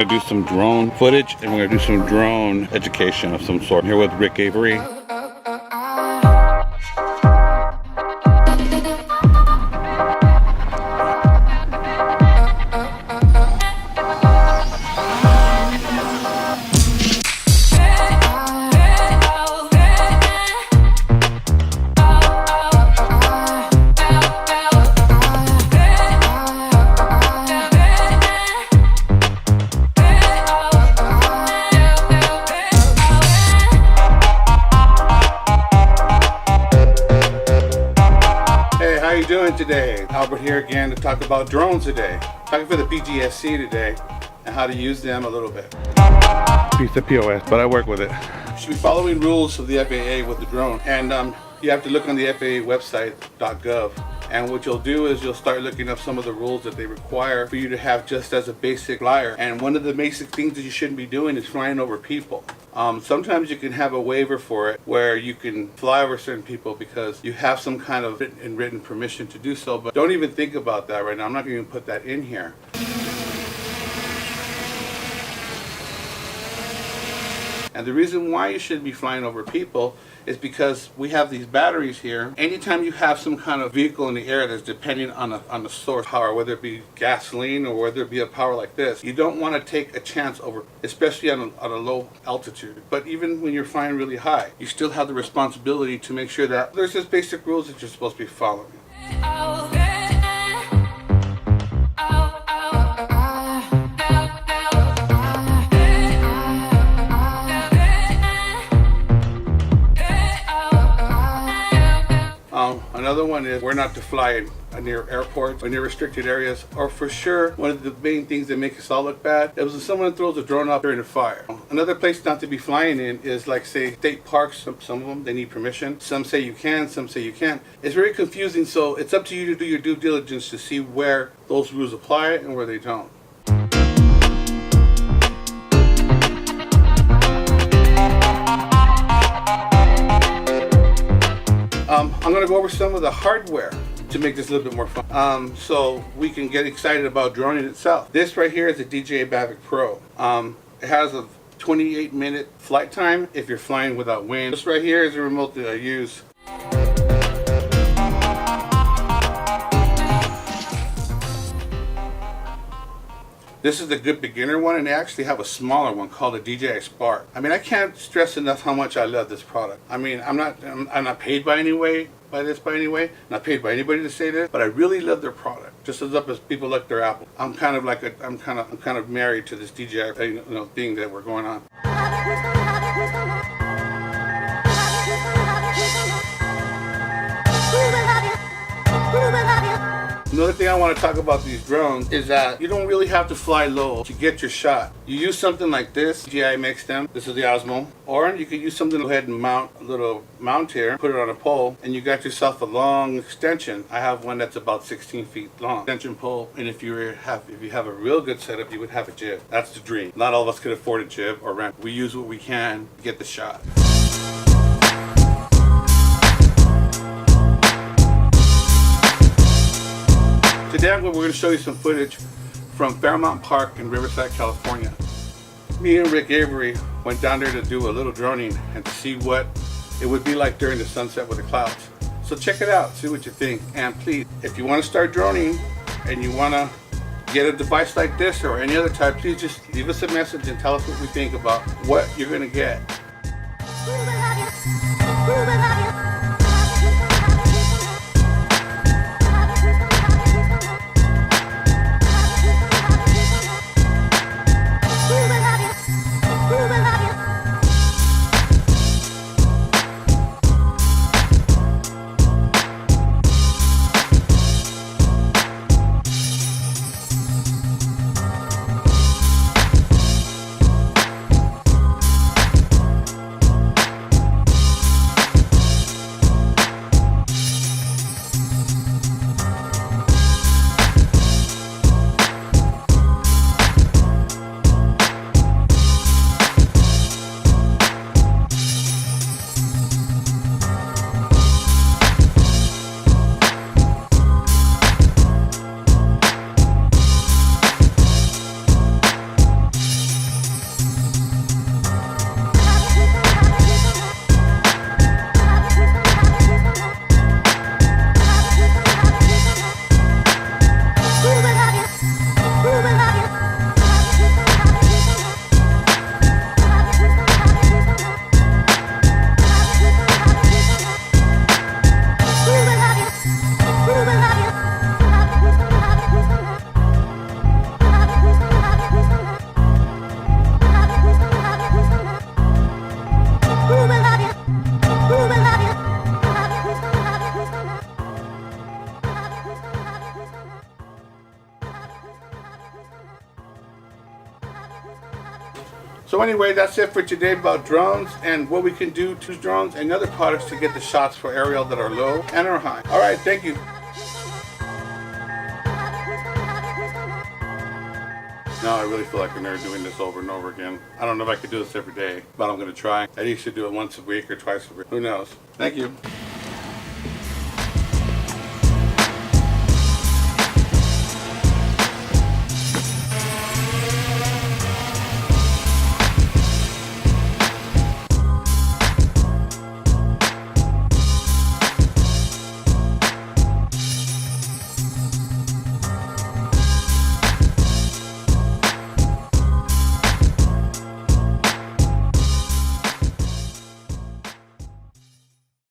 We're gonna do some drone footage and we're gonna do some drone education of some sort. I'm here with Avery. How you doing today? Albert here again to talk about drones today. Talking for the BGSC today and how to use them a little bit. Piece of POS, but I work with it. You should be following rules of the FAA with the drone, and you have to look on the FAA website .gov. And what you'll do is you'll start looking up some of the rules that they require for you to have just as a basic flyer. And one of the basic things that you shouldn't be doing is flying over people. Sometimes you can have a waiver for it where you can fly over certain people because you have some kind of written permission to do so. But don't even think about that right now. I'm not going to even put that in here. And the reason why you shouldn't be flying over people is because we have these batteries here. Anytime you have some kind of vehicle in the air that's depending on the source power, whether it be gasoline or whether it be a power like this, you don't want to take a chance over, especially on a low altitude. But even when you're flying really high, you still have the responsibility to make sure that there's just basic rules that you're supposed to be following. Another one is we're not to fly near airports or near restricted areas, or for sure one of the main things that make us all look bad is when someone throws a drone up during a fire. Another place not to be flying in is like say state parks. Some of them they need permission. Some say you can, some say you can't. It's very confusing, so it's up to you to do your due diligence to see where those rules apply and where they don't. I'm going to go over some of the hardware to make this a little bit more fun, so we can get excited about droning itself. This right here is a DJI Mavic Pro. It has a 28-minute flight time if you're flying without wind. This right here is a remote that I use. This is the good beginner one, and they actually have a smaller one called a DJI Spark. I mean, I can't stress enough how much I love this product. I mean, I'm not paid by any way, not paid by anybody to say this, but I really love their product. Just as up as people like their Apple. I'm kind of married to this DJI thing that we're going on. Another thing I want to talk about these drones is that you don't really have to fly low to get your shot. You use something like this, DJI makes them, this is the Osmo, or you could use something to go ahead and mount a little mount here, put it on a pole, and you got yourself a long extension. I have one that's about 16 feet long, extension pole, and if you have a real good setup, you would have a jib. That's the dream. Not all of us can afford a jib or rent. We use what we can to get the shot. Today we're going to show you some footage from FAIRMOUNT Park in Riverside, California. Me and Rick Avery went down there to do a little droning and to see what it would be like during the sunset with the clouds. So check it out, see what you think. And please, if you want to start droning and you want to get a device like this or any other type, please just leave us a message and tell us what we think about what you're going to get. So anyway, that's it for today about drones and what we can do to drones and other products to get the shots for aerial that are low and are high. All right, thank you. Now I really feel like a nerd doing this over and over again. I don't know if I could do this every day, but I'm going to try. I used to do it once a week or twice a week. Who knows? Thank you.